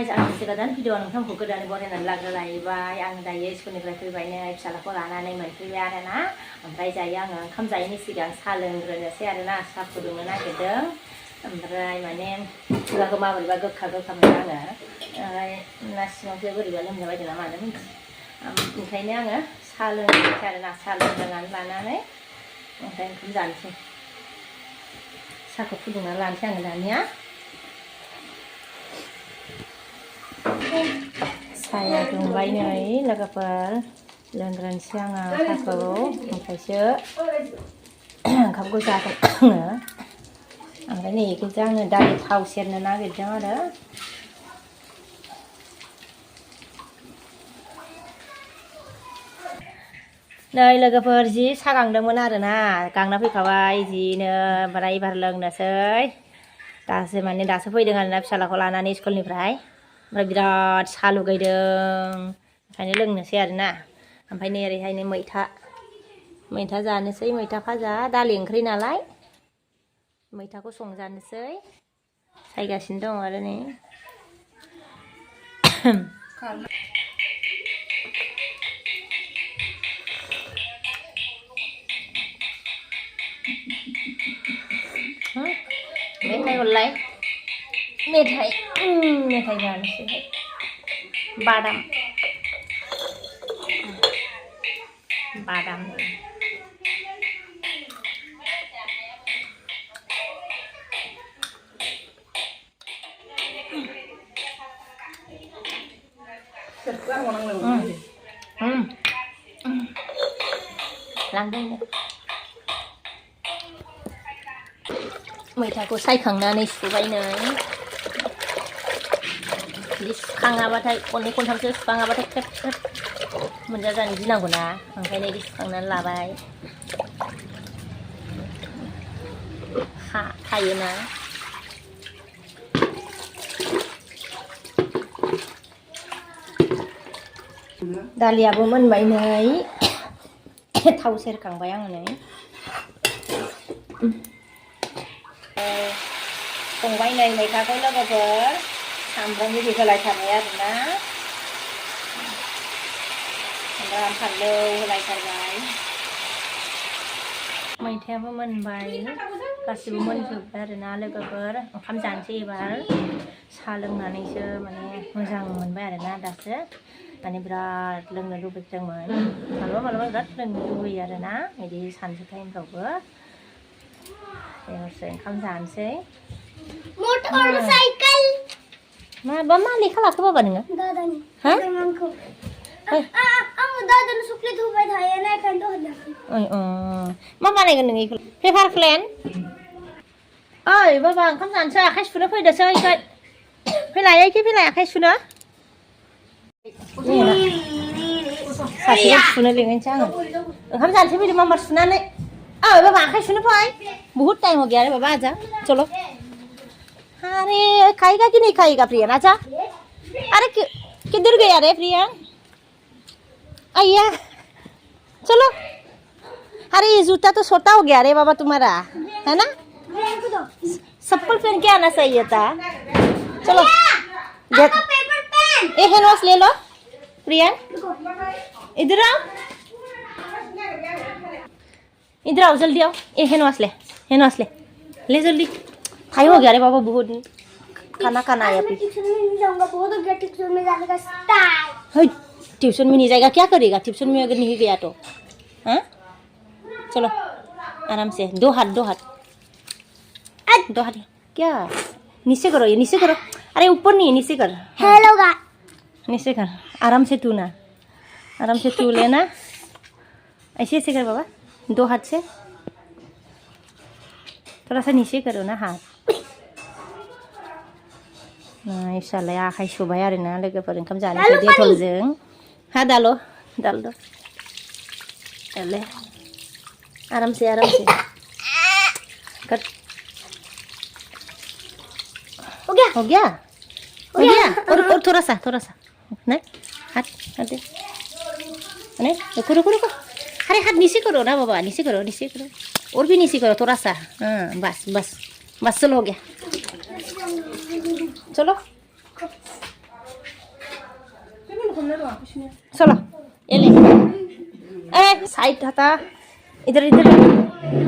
guys आं मोनसे गोदान भिडिअ नोंथांखौ गोदानै बरायनानै लाग्रोलायबाय आं दायो स्कुलनिफ्राय फैबाय नै फिसालाखौ लानानै मोनफैबाय आरोना ओमफ्राय दायो आङो ओंखाम जायैनि सिगां साहा लोंग्रोनोसै आरोना साहा फुदुंनो नागिरदों ओमफ्राय माने खुगाखौ माबोरैबा गोखा गोखा मोनो आङो ना सिङावसो बोरैबा लोमजाबायदों ना मानो ओंखायनो आङो साहा लोंनोसै आरोना साहा लोंग्रोनानै लानानै ओमफ्राय ओंखाम जानोसै साहाखौ फुदुंनानै लानोसै आङो दानिया साया दुंबाय नै लोगोफोर लोंग्रोनोसै आङो साहाखौ ओमफ्रायसो ओंखामखौ जागोन आङो ओमफ्राय नै बेखौसो आङो दालि थाव सेरनो नागिरदों आरो नै लोगोफोर जि सा गांदोंमोन आरोना गांना फैखाबाय जिनो ओमफ्राय एबार लोंनोसै दासो फैदों आरोना फिसालाखौ लानानै स्कुलनिफ्राय ओमफ्राय बिराद साहा लुगैदों ओंखायनो लोंनोसै आरोना ओमफ्राय नै ओरैहायनो मैथा जानोसै मैथा भाजा दालि ओंख्रि नालाय मैथाखौ संजानोसै सायगासिनो दं आरो नै मेथाइ हरलाय मेथाइ जानोसै बादाम लांदों मैथाखौ सायखांनानै सुबाय नै सुखाङाबाथाय खननै खनथामसो सुखाङाबाथाय ख्रेब ख्रेब मोनजाजानो गिनांगौना ओंखायनो बिदि सुखांनानै लाबाय थायोना दालियाबो मोनबाय नै थाव सेरखांबाय आङो नै संबाय नै मैथाखौ लोगोफोर सामब्राम गुफुर होलायथारबाय आरोना सामब्राम फानलौ होलायथारबाय मैथायाबो मोनबाय गासिबो मोनजोब्बाय आरोना लोगोफोर ओंखाम जानोसै एबार साहा लोंनानैसो माने मोजां मोनबाय आरोना दासो माने बिराद लोंनो लुबैदोंमोन मालाबा बिराद लोंनो लुबैयो आरोना बिदि सानजु टाइमफ्रावबो एबारसो ओंखाम जानोसै मटरसाइकेल माबा मा लेखा लाखो बाबा नोङो दादानि आंखौ आङो दादानो चकलेट होबाय थायो ना ओंखायनो मा बानायगोन नों बेखौ पेपार प्लेन ओइ बाबा ओंखाम जानोसै आखाइ सुनो फैदोसै फैलाय आखाइ सुनो सासेखौ सुनो लिंनोसै आङो ओंखाम जानोसै फैदो मामार सुनानै ओइ बाबा आखाइ सुनो फै बहुत टाइम हो गया रे बाबा आजा चलो अरे खाएगा कि नहीं खाएगा प्रियन आजा अरे किधर गया रे प्रियन अय्या चलो अरे ये जूता तो छोटा हो गया रे बाबा तुम्हारा है ना चप्पल पहन के आना चाहिए था चलो ये हैंड वॉश ले लो प्रियन इधर आओ जल्दी आओ ये हैंड वॉश ले ले जल्दी टाइम हो गया रे बाबा बहुत खाना आया ट्यूशन में नहीं जाऊंगा बहुत हो गया ट्यूशन में जाने का स्टाइल ट्यूशन में नहीं जाएगा क्या करेगा ट्यूशन में अगर नहीं गया तो हाँ चलो आराम से दो हाथ क्या नीचे करो ये नीचे करो अरे ऊपर नहीं नीचे कर हेलो नीचे कर आराम से तू लेना ऐसे कर बाबा दो हाथ से थोड़ा सा नीचे करो ना हाथ फिसालाया आखाइ सुबाय आरोना लोगोफोर ओंखाम जानोसै डेटलजों हा दाल ले आराम से कर हो गया और थोड़ा सा ना हाथ दे रुको अरे हाथ नीचे करो ना बाबा नीचे करो और भी नीचे करो थोड़ा सा हाँ बस चलो हो गया चलो चलो ये ले ए साइड हटा इधर इधर